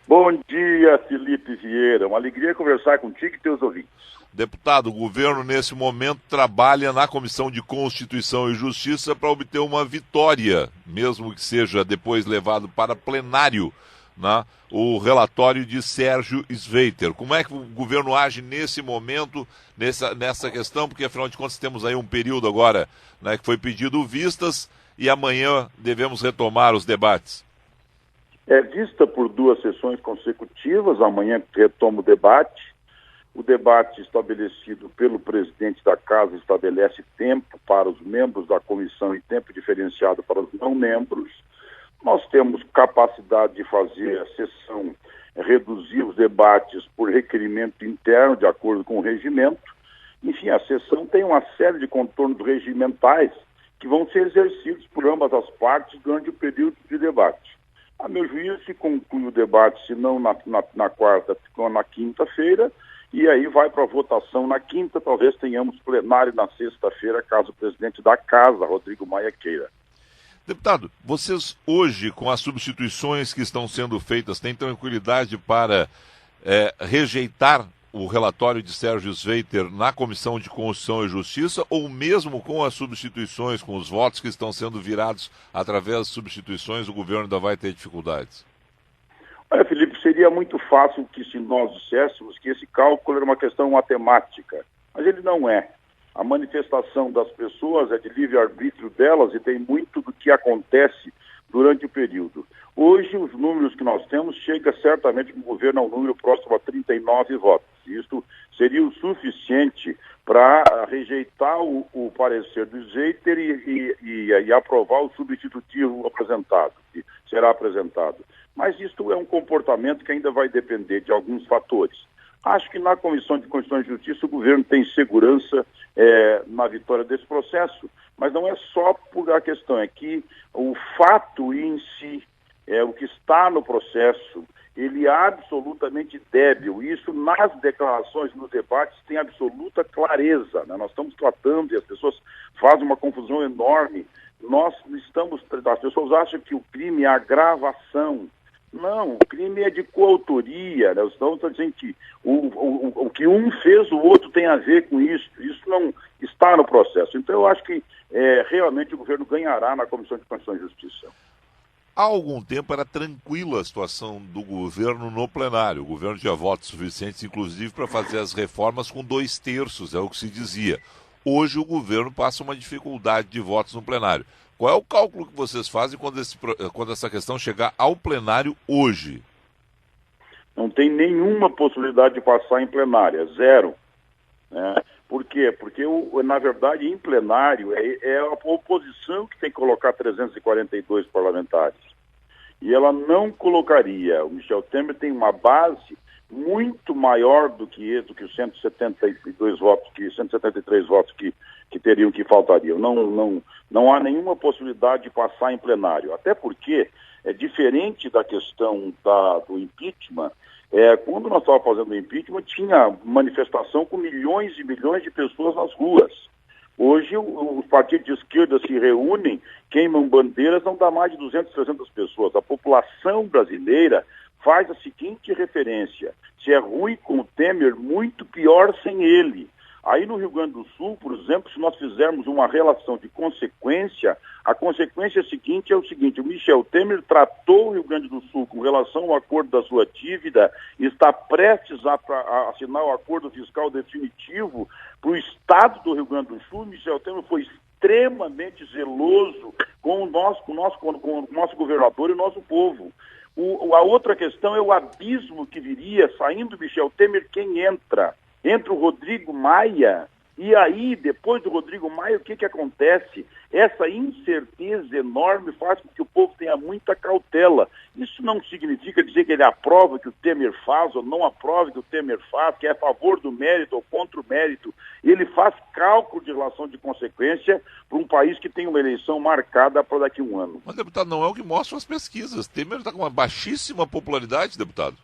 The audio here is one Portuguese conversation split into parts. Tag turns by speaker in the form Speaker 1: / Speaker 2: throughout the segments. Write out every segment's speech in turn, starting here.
Speaker 1: Bom dia, Felipe Vieira. Uma alegria conversar contigo e teus ouvintes.
Speaker 2: Deputado, o governo nesse momento trabalha na Comissão de Constituição e Justiça para obter uma vitória, mesmo que seja depois levado para plenário, né, o relatório de Sérgio Sveiter. Como é que o governo age nesse momento, nessa questão? Porque, afinal de contas, temos aí um período agora, né, que foi pedido vistas e amanhã devemos retomar os debates.
Speaker 1: É vista por 2 sessões consecutivas, amanhã retoma o debate. O debate estabelecido pelo presidente da Casa estabelece tempo para os membros da comissão e tempo diferenciado para os não membros. Nós temos capacidade de fazer a sessão, reduzir os debates por requerimento interno, de acordo com o regimento. Enfim, a sessão tem uma série de contornos regimentais que vão ser exercidos por ambas as partes durante o período de debate. A meu juízo, se conclui o debate, se não na quarta, na quinta-feira, e aí vai para a votação na quinta, talvez tenhamos plenário na sexta-feira, caso o presidente da Casa, Rodrigo Maia, queira.
Speaker 2: Deputado, vocês hoje, com as substituições que estão sendo feitas, têm tranquilidade para rejeitar o relatório de Sérgio Sveiter na Comissão de Constituição e Justiça, ou mesmo com as substituições, com os votos que estão sendo virados através das substituições, o governo ainda vai ter dificuldades?
Speaker 1: Olha, Felipe, seria muito fácil que se nós disséssemos que esse cálculo era uma questão matemática, mas ele não é. A manifestação das pessoas é de livre-arbítrio delas e tem muito do que acontece durante o período. Hoje, os números que nós temos chega certamente com o governo a um número próximo a 39 votos. Isso seria o suficiente para rejeitar o parecer do Sveiter e aprovar o substitutivo apresentado, que será apresentado. Mas isto é um comportamento que ainda vai depender de alguns fatores. Acho que na Comissão de Constituição e Justiça o governo tem segurança na vitória desse processo, mas não é só por a questão, é que o fato em si, o que está no processo, ele é absolutamente débil. Isso nas declarações, nos debates, tem absoluta clareza, né? Nós estamos tratando e as pessoas fazem uma confusão enorme. As pessoas acham que o crime é agravação. Não, o crime é de coautoria, né? Estamos dizendo que o que um fez, o outro tem a ver com isso. Isso não está no processo. Então, eu acho que realmente o governo ganhará na Comissão de Constituição e Justiça.
Speaker 2: Há algum tempo era tranquila a situação do governo no plenário. O governo tinha votos suficientes, inclusive, para fazer as reformas com 2/3, é o que se dizia. Hoje o governo passa uma dificuldade de votos no plenário. Qual é o cálculo que vocês fazem quando essa questão chegar ao plenário hoje?
Speaker 1: Não tem nenhuma possibilidade de passar em plenária, zero. Né? Por quê? Porque, na verdade, em plenário é a oposição que tem que colocar 342 parlamentares. E ela não colocaria. O Michel Temer tem uma base muito maior do que os 172 votos, 173 votos que teriam, que faltariam. Não há nenhuma possibilidade de passar em plenário. Até porque é diferente da questão do impeachment. Quando nós estávamos fazendo o impeachment, tinha manifestação com milhões e milhões de pessoas nas ruas. Hoje, os partidos de esquerda se reúnem, queimam bandeiras, não dá mais de 200, 300 pessoas. A população brasileira faz a seguinte referência: se é ruim com o Temer, muito pior sem ele. Aí no Rio Grande do Sul, por exemplo, se nós fizermos uma relação de consequência, a consequência seguinte é o seguinte: o Michel Temer tratou o Rio Grande do Sul com relação ao acordo da sua dívida, está prestes a assinar o acordo fiscal definitivo para o Estado do Rio Grande do Sul. Michel Temer foi extremamente zeloso com o nosso governador e o nosso povo. A outra questão é o abismo que viria, saindo Michel Temer, quem entra? Entra o Rodrigo Maia, e aí, depois do Rodrigo Maia, o que acontece? Essa incerteza enorme faz com que o povo tenha muita cautela. Isso não significa dizer que ele aprova o que o Temer faz ou não aprova o que o Temer faz, que é a favor do mérito ou contra o mérito. Ele faz cálculo de relação de consequência para um país que tem uma eleição marcada para daqui a um ano.
Speaker 2: Mas, deputado, não é o que mostram as pesquisas. Temer está com uma baixíssima popularidade, deputado.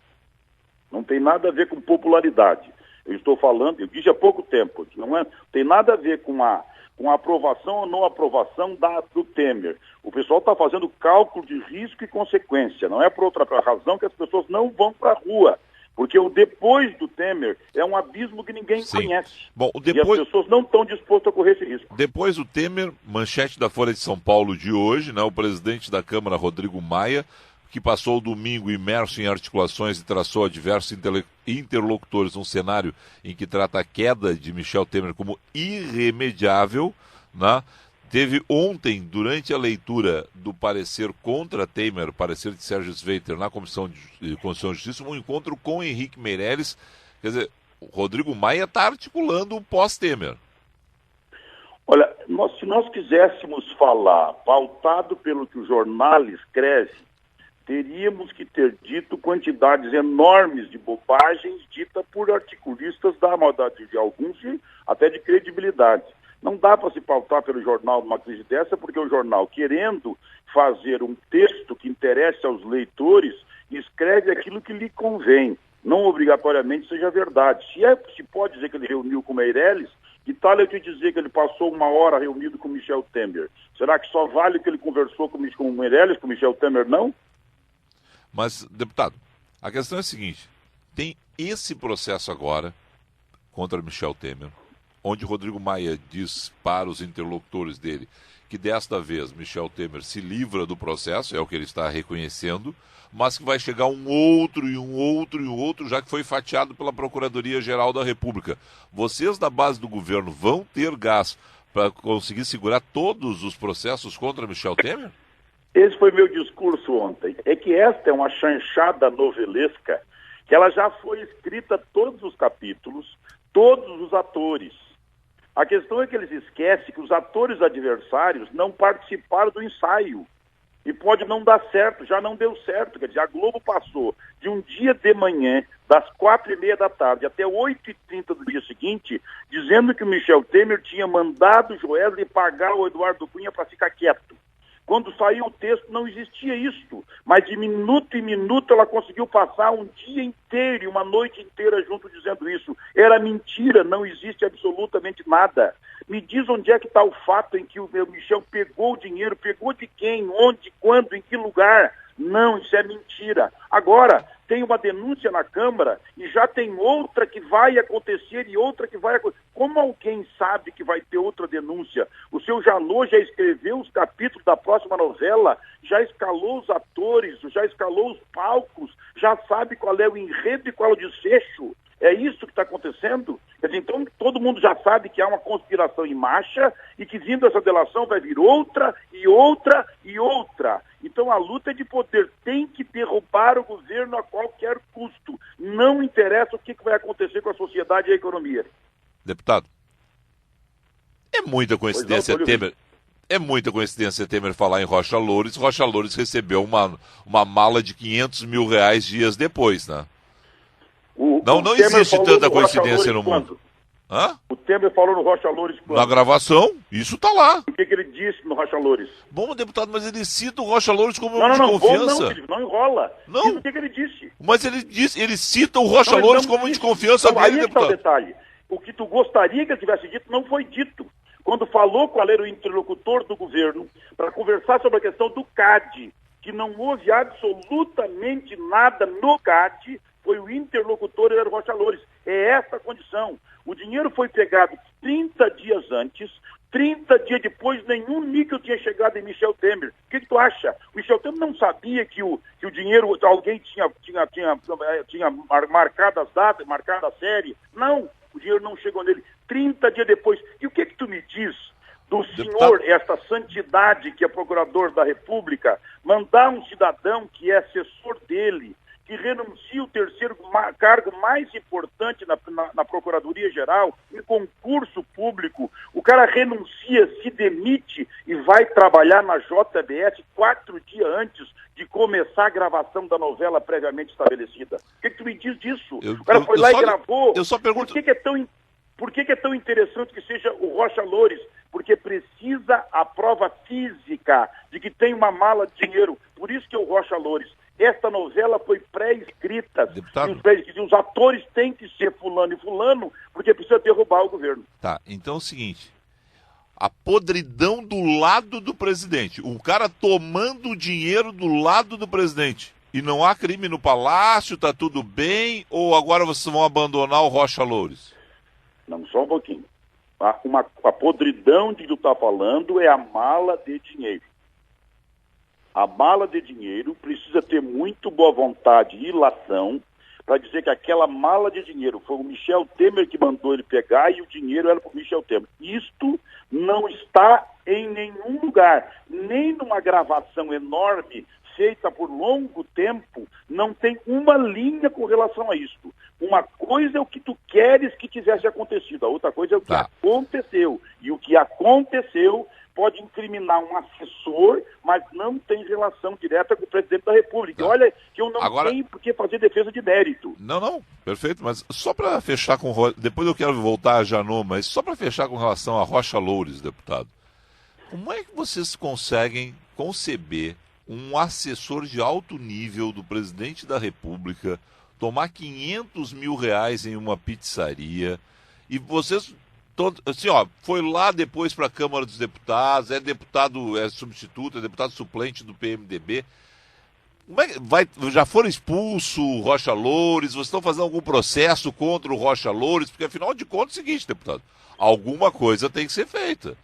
Speaker 1: Não tem nada a ver com popularidade. Eu estou falando, eu disse há pouco tempo, não tem nada a ver com com a aprovação ou não aprovação do Temer. O pessoal está fazendo cálculo de risco e consequência. Não é por outra razão que as pessoas não vão para a rua. Porque o depois do Temer é um abismo que ninguém conhece.
Speaker 2: Bom,
Speaker 1: E as pessoas não estão dispostas a correr esse risco.
Speaker 2: Depois do Temer, manchete da Folha de São Paulo de hoje, né, o presidente da Câmara, Rodrigo Maia, que passou o domingo imerso em articulações e traçou a diversos interlocutores num cenário em que trata a queda de Michel Temer como irremediável, né? Teve ontem, durante a leitura do parecer contra Temer, parecer de Sérgio Sveiter na Comissão de Constituição e Justiça, um encontro com Henrique Meirelles. Quer dizer, o Rodrigo Maia está articulando o pós-Temer.
Speaker 1: Olha, se nós quiséssemos falar pautado pelo que o jornal escreve, teríamos que ter dito quantidades enormes de bobagens ditas por articulistas da maldade de alguns e até de credibilidade. Não dá para se pautar pelo jornal numa crise dessa, porque o jornal, querendo fazer um texto que interesse aos leitores, escreve aquilo que lhe convém. Não obrigatoriamente seja verdade. Se pode dizer que ele reuniu com Meirelles, que tal eu te dizer que ele passou 1 hora reunido com Michel Temer? Será que só vale que ele conversou com Meirelles, com Michel Temer, não?
Speaker 2: Mas, deputado, a questão é a seguinte: tem esse processo agora contra Michel Temer, onde Rodrigo Maia diz para os interlocutores dele que desta vez Michel Temer se livra do processo, é o que ele está reconhecendo, mas que vai chegar um outro e um outro e um outro, já que foi fatiado pela Procuradoria-Geral da República. Vocês da base do governo vão ter gás para conseguir segurar todos os processos contra Michel Temer?
Speaker 1: Esse foi meu discurso ontem. É que esta é uma chanchada novelesca, que ela já foi escrita todos os capítulos, todos os atores. A questão é que eles esquecem que os atores adversários não participaram do ensaio. E pode não dar certo, já não deu certo. Quer dizer, a Globo passou de um dia de manhã, das 4h30 da tarde até 8h30 do dia seguinte, dizendo que o Michel Temer tinha mandado o Joesley pagar o Eduardo Cunha para ficar quieto. Quando saiu o texto não existia isso, mas de minuto em minuto ela conseguiu passar um dia inteiro e uma noite inteira junto dizendo isso. Era mentira, não existe absolutamente nada. Me diz onde é que está o fato em que o Michel pegou o dinheiro, pegou de quem, onde, quando, em que lugar? Não, isso é mentira. Agora, tem uma denúncia na Câmara e já tem outra que vai acontecer e outra que vai acontecer. Como alguém sabe que vai ter outra denúncia? O seu Janot já escreveu os capítulos da próxima novela, já escalou os atores, já escalou os palcos, já sabe qual é o enredo e qual é o desfecho. É isso que está acontecendo? Quer dizer, então todo mundo já sabe que há uma conspiração em marcha e que vindo essa delação vai vir outra e outra e outra. Então a luta é de poder, tem que derrubar o governo a qualquer custo. Não interessa o que vai acontecer com a sociedade e a economia.
Speaker 2: Deputado, é muita coincidência Temer. É muita coincidência Temer falar em Rocha Loures. Rocha Loures recebeu uma mala de R$500 mil dias depois, né? Não existe tanta coincidência no mundo. Hã?
Speaker 1: O Temer falou no Rocha Loures quando?
Speaker 2: Na gravação, isso tá lá.
Speaker 1: O que ele disse no Rocha Loures?
Speaker 2: Bom, deputado, mas ele cita o Rocha Loures como homem de confiança.
Speaker 1: Não enrola.
Speaker 2: Não.
Speaker 1: Diz o que ele disse.
Speaker 2: Mas ele cita o Rocha Loures como homem de confiança
Speaker 1: dele,
Speaker 2: deputado.
Speaker 1: Aí está o detalhe. O que tu gostaria que ele tivesse dito não foi dito. Quando falou qual era o interlocutor do governo para conversar sobre a questão do CAD, que não houve absolutamente nada no CAD, foi o interlocutor, era o Rocha Loures. É essa a condição. O dinheiro foi pegado 30 dias antes, 30 dias depois, nenhum níquel tinha chegado em Michel Temer. O que tu acha? O Michel Temer não sabia que o dinheiro, alguém tinha marcado as datas, marcado a série. Não, o dinheiro não chegou nele. 30 dias depois. E o que tu me diz do senhor, esta santidade que é procurador da República, mandar um cidadão que é assessor dele, que renuncia o terceiro cargo mais importante na Procuradoria-Geral, em concurso público, o cara renuncia, se demite e vai trabalhar na JBS 4 dias antes de começar a gravação da novela previamente estabelecida. O que tu me diz disso? O cara foi lá e gravou.
Speaker 2: Eu só pergunto...
Speaker 1: Por que é tão interessante que seja o Rocha Loures? Porque precisa a prova física de que tem uma mala de dinheiro. Por isso que é o Rocha Loures. Esta novela foi pré-escrita. E os atores têm que ser fulano e fulano, porque precisa derrubar o governo.
Speaker 2: Tá, então é o seguinte. a podridão do lado do presidente. O cara tomando o dinheiro do lado do presidente. E não há crime no Palácio, tá tudo bem? Ou agora vocês vão abandonar o Rocha Loures?
Speaker 1: Não, só um pouquinho. A podridão de que tu está falando é a mala de dinheiro. A mala de dinheiro precisa ter muito boa vontade e ilação para dizer que aquela mala de dinheiro foi o Michel Temer que mandou ele pegar e o dinheiro era para o Michel Temer. Isto não está em nenhum lugar, nem numa gravação enorme feita por longo tempo, não tem uma linha com relação a isto. Uma coisa é o que tu queres que tivesse acontecido, a outra coisa é o que aconteceu. E o que aconteceu pode incriminar um assessor, mas não tem relação direta com o presidente da República. Olha que eu não tenho por que fazer defesa de mérito.
Speaker 2: Não, perfeito, mas só para fechar com... Depois eu quero voltar a Janot, mas só para fechar com relação a Rocha Loures, deputado. Como é que vocês conseguem conceber um assessor de alto nível do presidente da República tomar 500 mil reais em uma pizzaria e vocês... Assim, foi lá depois para a Câmara dos Deputados, é deputado, é substituto, é deputado suplente do PMDB. Como é que já foram expulsos o Rocha Loures? Vocês estão fazendo algum processo contra o Rocha Loures? Porque, afinal de contas, é o seguinte, deputado, alguma coisa tem que ser feita.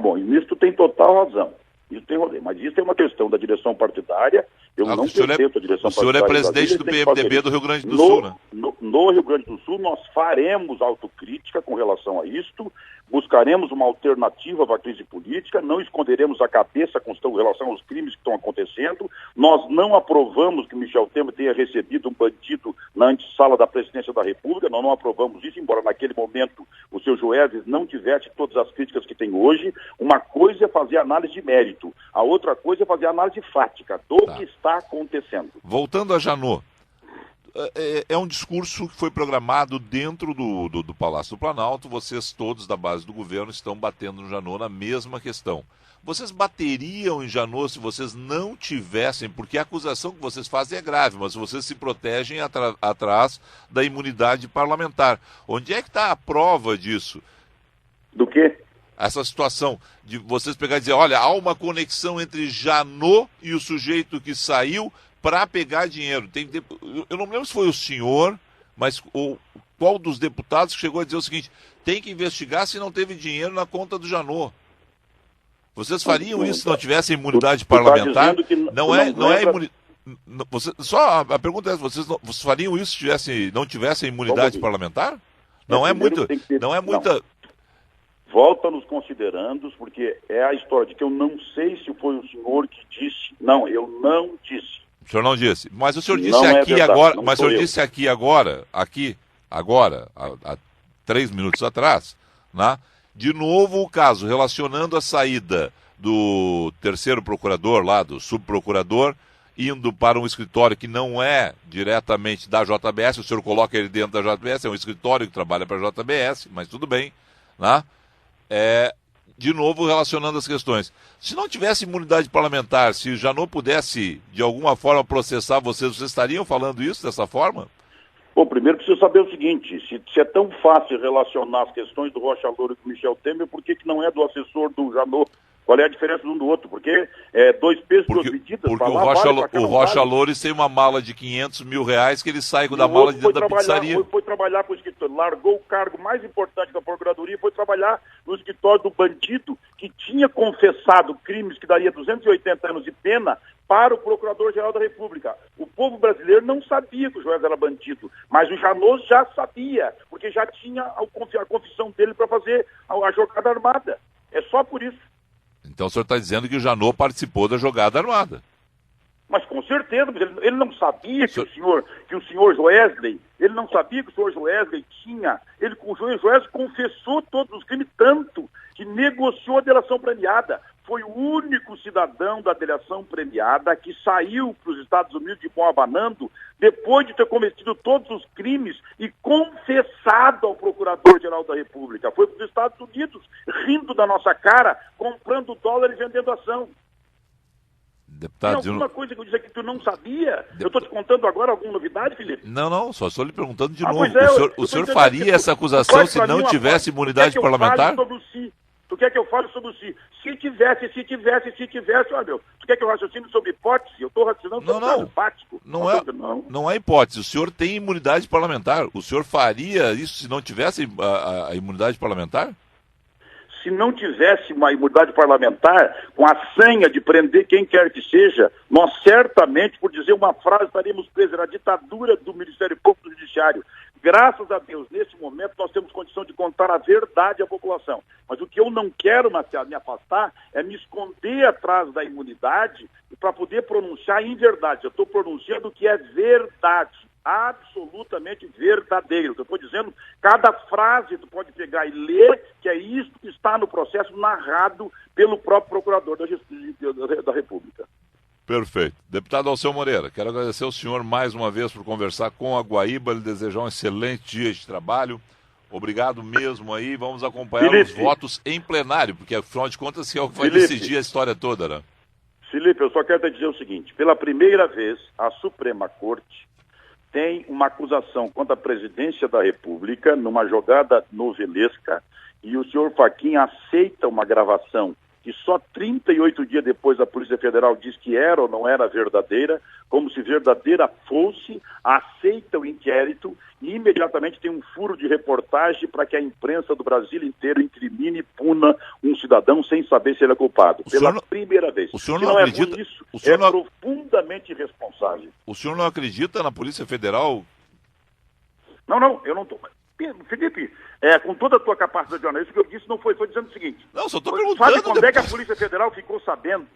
Speaker 1: Bom, e nisso tu tem total razão. Isso tem rolê, mas isso é uma questão da direção partidária. Eu não pertenço à direção partidária.
Speaker 2: O senhor é presidente do PMDB do Rio Grande do Sul, né?
Speaker 1: No Rio Grande do Sul, nós faremos autocrítica com relação a isto, buscaremos uma alternativa para a crise política, não esconderemos a cabeça com relação aos crimes que estão acontecendo. Nós não aprovamos que Michel Temer tenha recebido um bandido na antessala da presidência da República, nós não aprovamos isso, embora naquele momento o seu Joesley não tivesse todas as críticas que tem hoje. Uma coisa é fazer análise de mérito, a outra coisa é fazer análise fática do que está acontecendo.
Speaker 2: Voltando a Janot, é um discurso que foi programado dentro do Palácio do Planalto. Vocês todos da base do governo estão batendo no Janot na mesma questão. Vocês bateriam em Janot se vocês não tivessem, porque a acusação que vocês fazem é grave, mas vocês se protegem atrás da imunidade parlamentar. Onde é que está a prova disso?
Speaker 1: Do quê?
Speaker 2: Essa situação de vocês pegar e dizer, olha, há uma conexão entre Janot e o sujeito que saiu para pegar dinheiro. Eu não me lembro se foi o senhor, mas qual dos deputados que chegou a dizer o seguinte, tem que investigar se não teve dinheiro na conta do Janot. Vocês fariam isso se não tivessem imunidade parlamentar? Não é imunidade. Só a pergunta é, vocês fariam isso se não tivessem imunidade parlamentar? Não é muita.
Speaker 1: Volta nos considerandos, porque é a história de que eu não sei se foi o senhor que disse. Não, eu não disse.
Speaker 2: O senhor não disse. Mas o senhor disse aqui agora. Mas o senhor disse aqui agora, há 3 minutos atrás, né? De novo o caso, relacionando a saída do terceiro procurador lá, do subprocurador, indo para um escritório que não é diretamente da JBS, o senhor coloca ele dentro da JBS, é um escritório que trabalha para a JBS, mas tudo bem, né? De novo relacionando as questões. Se não tivesse imunidade parlamentar, se já não pudesse de alguma forma processar vocês estariam falando isso dessa forma?
Speaker 1: Bom, primeiro preciso saber o seguinte, se é tão fácil relacionar as questões do Rocha Loures com o Michel Temer, por que não é do assessor do Janot? Qual é a diferença de um do outro? Porque dois pesos, duas medidas.
Speaker 2: Porque o Rocha Loures tem uma mala de 500 mil reais que ele sai da mala de dentro da pizzaria.
Speaker 1: Foi trabalhar com o escritório, largou o cargo mais importante da Procuradoria e foi trabalhar no escritório do bandido que tinha confessado crimes que daria 280 anos de pena para o Procurador-Geral da República. O povo brasileiro não sabia que o Joesley era bandido, mas o Janot já sabia, porque já tinha a confissão dele para fazer a jogada armada. É só por isso.
Speaker 2: Então o senhor está dizendo que o Janot participou da jogada armada.
Speaker 1: Mas com certeza, mas ele não sabia que o senhor Joesley, ele não sabia que o senhor Joesley tinha, o senhor Joesley confessou todos os crimes, tanto que negociou a delação premiada. Foi o único cidadão da delação premiada que saiu para os Estados Unidos de bom abanando depois de ter cometido todos os crimes e confessado ao Procurador-Geral da República. Foi para os Estados Unidos, rindo da nossa cara, comprando dólar e vendendo ação.
Speaker 2: Deputado,
Speaker 1: tem alguma coisa que eu disse aqui que tu não sabia? Eu estou te contando agora alguma novidade, Felipe?
Speaker 2: Não, só estou lhe perguntando de novo. O senhor faria essa acusação se não tivesse imunidade parlamentar?
Speaker 1: Tu Tu quer que eu fale sobre o se tivesse, olha, meu, tu quer que eu raciocine sobre hipótese? Eu estou raciocinando sobre o caso prático.
Speaker 2: Não é hipótese. O senhor tem imunidade parlamentar. O senhor faria isso se não tivesse a imunidade parlamentar?
Speaker 1: Se não tivesse uma imunidade parlamentar, com a sanha de prender quem quer que seja, nós certamente, por dizer uma frase, estaríamos presos na ditadura do Ministério Público do Judiciário. Graças a Deus, nesse momento, nós temos condição de contar a verdade à população. Mas o que eu não quero, Marcelo, me afastar, é me esconder atrás da imunidade para poder pronunciar em verdade. Eu estou pronunciando o que é verdade. Absolutamente verdadeiro. Eu estou dizendo, cada frase tu pode pegar e ler, que é isso que está no processo narrado pelo próprio Procurador da República.
Speaker 2: Perfeito. Deputado Alceu Moreira, quero agradecer ao senhor mais uma vez por conversar com a Guaíba, lhe desejar um excelente dia de trabalho. Obrigado mesmo aí, vamos acompanhar os votos em plenário, porque afinal de contas é o que vai decidir a história toda, né?
Speaker 1: Felipe, eu só quero te dizer o seguinte, pela primeira vez, a Suprema Corte tem uma acusação contra a presidência da República, numa jogada novelesca, e o senhor Fachin aceita uma gravação que só 38 dias depois a Polícia Federal diz que era ou não era verdadeira, como se verdadeira fosse, aceita o inquérito e imediatamente tem um furo de reportagem para que a imprensa do Brasil inteiro incrimine e puna um cidadão sem saber se ele é culpado. Pela primeira vez.
Speaker 2: O senhor não acredita?
Speaker 1: Isso é profundamente irresponsável.
Speaker 2: O senhor não acredita na Polícia Federal?
Speaker 1: Não, eu não estou... Felipe, com toda a tua capacidade de análise, o que eu disse não foi dizendo o seguinte.
Speaker 2: Não, só estou perguntando.
Speaker 1: Sabe quando é que a Polícia Federal ficou sabendo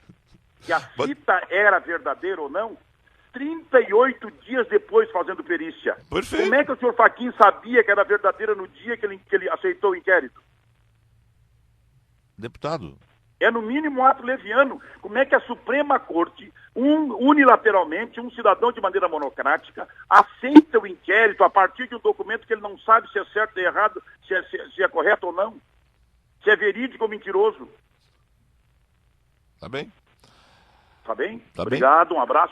Speaker 1: que a fita era verdadeira ou não? 38 dias depois fazendo perícia.
Speaker 2: Perfeito.
Speaker 1: Como é que o senhor Fachin sabia que era verdadeira no dia que ele aceitou o inquérito?
Speaker 2: Deputado.
Speaker 1: É no mínimo um ato leviano. Como é que a Suprema Corte, unilateralmente, um cidadão de maneira monocrática, aceita o inquérito a partir de um documento que ele não sabe se é certo ou errado, se é correto ou não? Se é verídico ou mentiroso?
Speaker 2: Tá bem.
Speaker 1: Tá bem?
Speaker 2: Tá
Speaker 1: Obrigado,
Speaker 2: bem.
Speaker 1: um abraço.